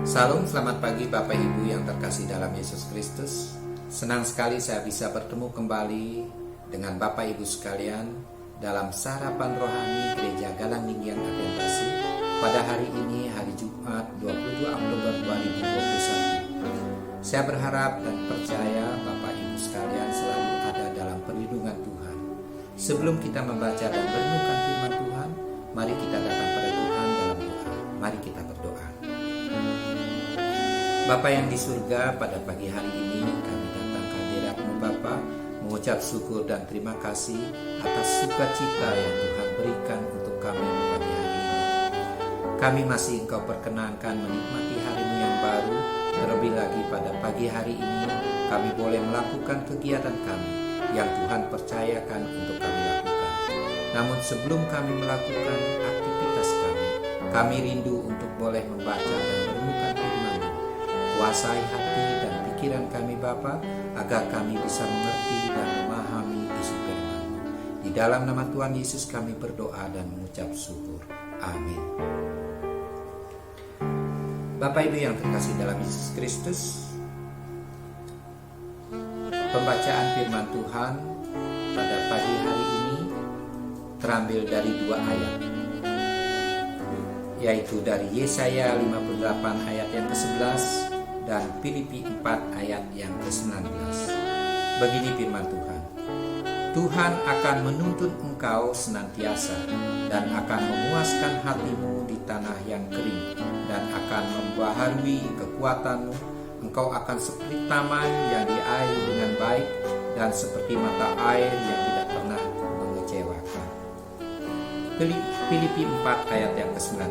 Salam, selamat pagi Bapak Ibu yang terkasih dalam Yesus Kristus. Senang sekali saya bisa bertemu kembali dengan Bapak Ibu sekalian dalam sarapan rohani Gereja Galang Ninggian Adventasi pada hari ini, hari Jumat 22 Oktober 2021. Saya berharap dan percaya Bapak Ibu sekalian selalu ada dalam perlindungan Tuhan. Sebelum kita membaca dan merenungkan firman Tuhan, mari kita datang pada Tuhan dalam doa. Mari kita berdoa. Bapa yang di surga, pada pagi hari ini kami datang ke hadirat-Mu Bapa, mengucap syukur dan terima kasih atas sukacita yang Tuhan berikan untuk kami pagi hari ini. Kami masih Engkau perkenankan menikmati hari-Mu yang baru, terlebih lagi pada pagi hari ini kami boleh melakukan kegiatan kami yang Tuhan percayakan untuk kami lakukan. Namun sebelum kami melakukan aktivitas kami rindu untuk boleh membaca dan merenungkan firman-Mu. Kuasai hati dan pikiran kami Bapa, agar kami bisa mengerti dan memahami isi firman-Mu. Di dalam nama Tuhan Yesus kami berdoa dan mengucap syukur. Amin. Bapak Ibu yang terkasih dalam Yesus Kristus, pembacaan firman Tuhan pada pagi hari ini terambil dari 2 ayat, yaitu dari Yesaya 58 ayat yang ke-11 dan Filipi 4 ayat yang ke-19. Begini firman Tuhan. Tuhan akan menuntun engkau senantiasa dan akan memuaskan hatimu di tanah yang kering dan akan membaharui kekuatanmu. Engkau akan seperti taman yang diairi dengan baik dan seperti mata air yang tidak pernah mengecewakan. Filipi 4 ayat yang ke-19.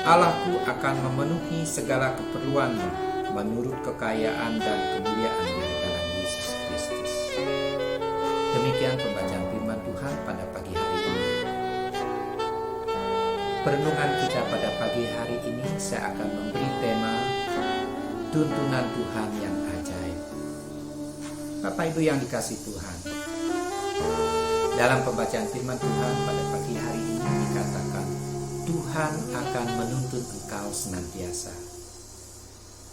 Allahku akan memenuhi segala keperluanmu menurut kekayaan dan kemuliaan-Nya dalam Yesus Kristus. Demikian pembacaan firman Tuhan pada pagi hari ini. Perenungan kita pada pagi hari ini saya akan memberi tema tuntunan Tuhan yang ajaib. Bapak Ibu yang dikasih Tuhan, dalam pembacaan firman Tuhan pada pagi hari ini dikatakan Tuhan akan menuntun engkau senantiasa.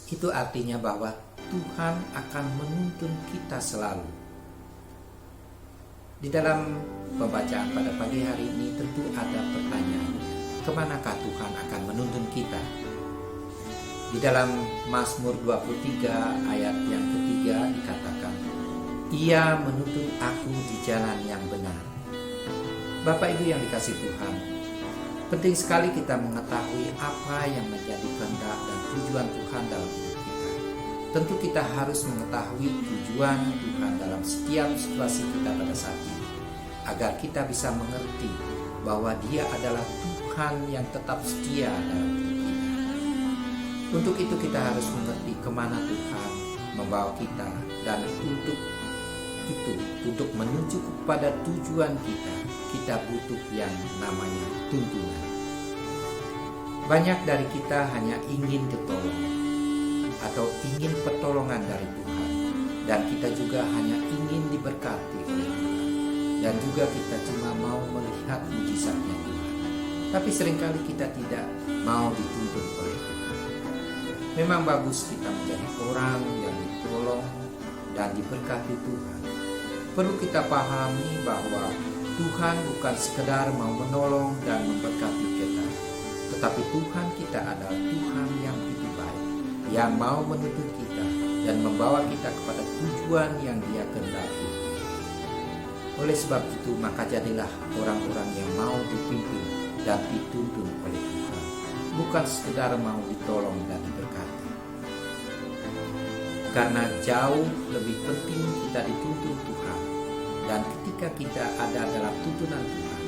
Itu artinya bahwa Tuhan akan menuntun kita selalu. Di dalam pembacaan pada pagi hari ini tentu ada pertanyaan, kemanakah Tuhan akan menuntun kita? Di dalam Mazmur 23 ayat yang ketiga dikatakan, Ia menuntun aku di jalan yang benar. Bapak Ibu yang dikasih Tuhan, penting sekali kita mengetahui apa yang menjadi kehendak dan tujuan Tuhan dalam hidup kita. Tentu kita harus mengetahui tujuan Tuhan dalam setiap situasi kita pada saat ini, agar kita bisa mengerti bahwa Dia adalah Tuhan yang tetap setia dalam hidup kita. Untuk itu kita harus mengerti kemana Tuhan membawa kita, dan untuk menuju kepada tujuan kita butuh yang namanya tuntunan. Banyak dari kita hanya ingin ditolong atau ingin pertolongan dari Tuhan, dan kita juga hanya ingin diberkati oleh Tuhan, dan juga kita cuma mau melihat mujizatnya Tuhan. Tapi seringkali kita tidak mau dituntun oleh Tuhan. Memang bagus kita menjadi orang yang ditolong dan diberkati Tuhan. Perlu kita pahami bahwa Tuhan bukan sekedar mau menolong dan memberkati kita, tetapi Tuhan kita adalah Tuhan yang begitu baik, yang mau menuntun kita dan membawa kita kepada tujuan yang Dia kehendaki. Oleh sebab itu, maka jadilah orang-orang yang mau dipimpin dan dituntun oleh Tuhan, bukan sekedar mau ditolong dan diberkati. Karena jauh lebih penting kita dituntun Tuhan. Dan ketika kita ada dalam tuntunan Tuhan,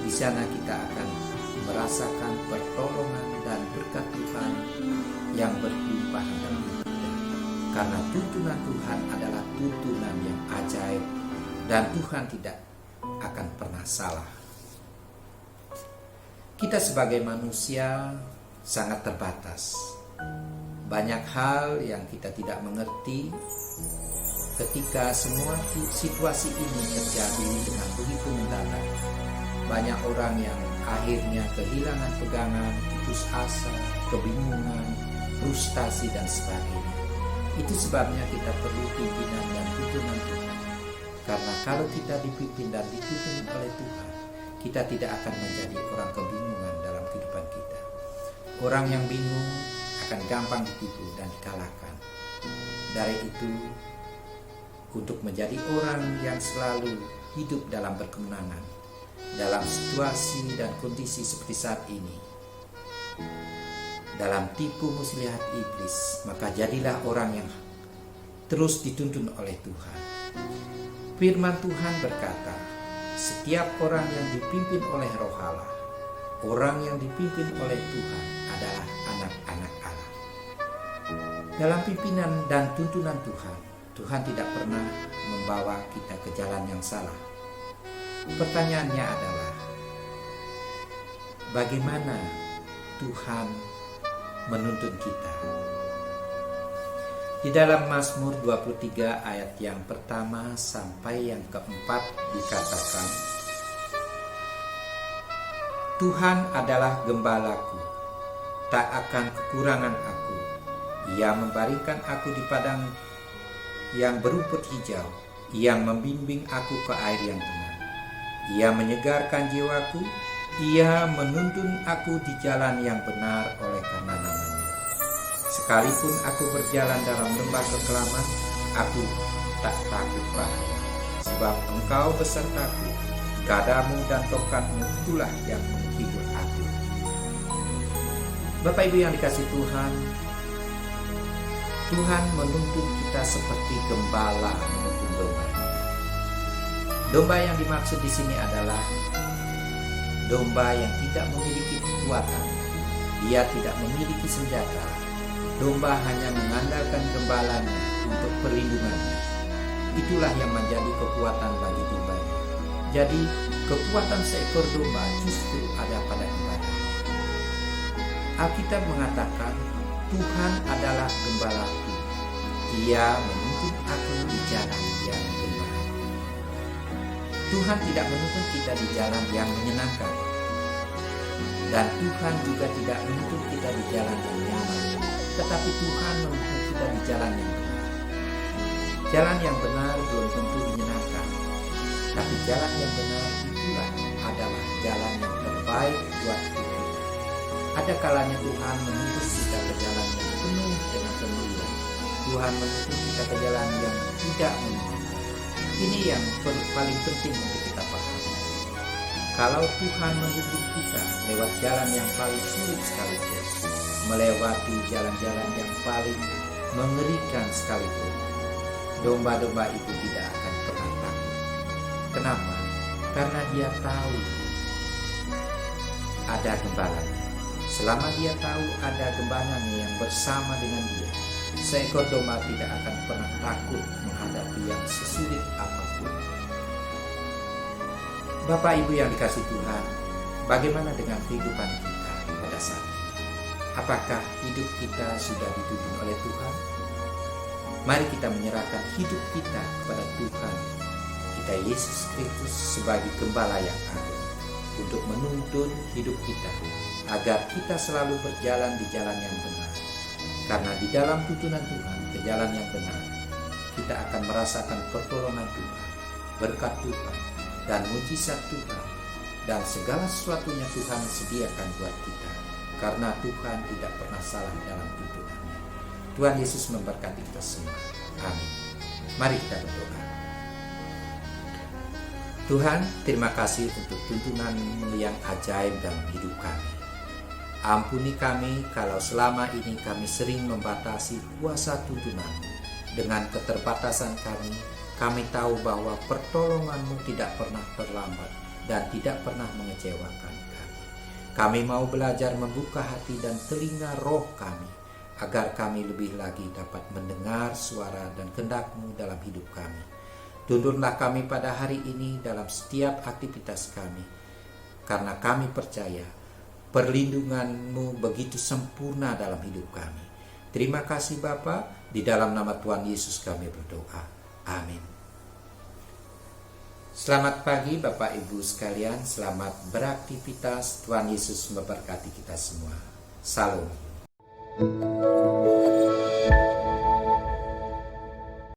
di sana kita akan merasakan pertolongan dan berkat Tuhan yang berlimpah dalam hidup kita. Karena tuntunan Tuhan adalah tuntunan yang ajaib, dan Tuhan tidak akan pernah salah. Kita sebagai manusia sangat terbatas. Banyak hal yang kita tidak mengerti. Ketika semua situasi ini terjadi dengan begitu mendadak, banyak orang yang akhirnya kehilangan pegangan, putus asa, kebingungan, frustasi, dan sebagainya. Itu sebabnya kita perlu pimpinan dan tuntunan Tuhan. Karena kalau kita dipimpin dan dituntun oleh Tuhan, kita tidak akan menjadi orang kebingungan dalam kehidupan kita. Orang yang bingung akan gampang ditipu dan dikalahkan. Dari itu, untuk menjadi orang yang selalu hidup dalam berkemenangan, dalam situasi dan kondisi seperti saat ini, dalam tipu muslihat iblis, maka jadilah orang yang terus dituntun oleh Tuhan. Firman Tuhan berkata, setiap orang yang dipimpin oleh Roh Allah, orang yang dipimpin oleh Tuhan adalah anak-anak Allah. Dalam pimpinan dan tuntunan Tuhan, Tuhan tidak pernah membawa kita ke jalan yang salah. Pertanyaannya adalah, bagaimana Tuhan menuntun kita? Di dalam Mazmur 23 ayat yang pertama sampai yang keempat dikatakan, Tuhan adalah gembalaku, tak akan kekurangan aku. Ia membaringkan aku di padang yang berumput hijau, yang membimbing aku ke air yang tenang. Ia menyegarkan jiwaku, ia menuntun aku di jalan yang benar oleh karena namanya. Sekalipun aku berjalan dalam lembah kekelaman, aku tak takut bahaya, sebab Engkau besertaku, gadamu dan tongkatmu itulah yang menghibur aku. Bapak Ibu yang dikasihi Tuhan, Tuhan menuntun kita seperti gembala menuntun domba. Domba yang dimaksud di sini adalah domba yang tidak memiliki kekuatan. Dia tidak memiliki senjata. Domba hanya mengandalkan gembalanya untuk perlindungannya. Itulah yang menjadi kekuatan bagi dombanya. Jadi kekuatan seekor domba justru ada pada gembala. Alkitab mengatakan, Tuhan adalah gembalaku. Ia menuntun aku di jalan yang benar. Tuhan tidak menuntun kita di jalan yang menyenangkan. Dan Tuhan juga tidak menuntun kita di jalan yang nyaman. Tetapi Tuhan menuntun kita di jalan yang benar. Jalan yang benar belum tentu menyenangkan. Tapi jalan yang benar itulah adalah jalan yang terbaik buat kita. Ada kalanya Tuhan menuntun kita ke jalan yang penuh dengan kemuliaan. Tuhan menuntun kita ke jalan yang tidak menyenangkan. Ini yang paling penting untuk kita pahami. Kalau Tuhan menuntun kita lewat jalan yang paling sulit sekalipun, melewati jalan-jalan yang paling mengerikan sekalipun, domba-domba itu tidak akan pernah takut. Kenapa? Karena dia tahu ada gembalanya. Selama dia tahu ada gembalanya yang bersama dengan dia, seekor domba tidak akan pernah takut menghadapi yang sesulit apapun. Bapak Ibu yang dikasihi Tuhan, bagaimana dengan kehidupan kita pada saat ini? Apakah hidup kita sudah dituntun oleh Tuhan? Mari kita menyerahkan hidup kita kepada Tuhan kita Yesus Kristus sebagai gembala yang agung untuk menuntun hidup kita agar kita selalu berjalan di jalan yang benar. Karena di dalam tuntunan Tuhan ke jalan yang benar, kita akan merasakan pertolongan Tuhan, berkat Tuhan, dan mujizat Tuhan, dan segala sesuatunya Tuhan sediakan buat kita. Karena Tuhan tidak pernah salah dalam tuntunannya. Tuhan Yesus memberkati kita semua. Amin. Mari kita berdoa. Tuhan, terima kasih untuk tuntunan-Mu yang ajaib dalam hidup kami. Ampuni kami kalau selama ini kami sering membatasi kuasa tuntunan-Mu. Dengan keterbatasan kami tahu bahwa pertolongan-Mu tidak pernah terlambat dan tidak pernah mengecewakan kami. Kami mau belajar membuka hati dan telinga roh kami, agar kami lebih lagi dapat mendengar suara dan kehendak-Mu dalam hidup kami. Tuntunlah kami pada hari ini dalam setiap aktivitas kami, karena kami percaya perlindungan-Mu begitu sempurna dalam hidup kami. Terima kasih Bapa, di dalam nama Tuhan Yesus kami berdoa. Amin. Selamat pagi Bapak Ibu sekalian, selamat beraktivitas. Tuhan Yesus memberkati kita semua. Salam.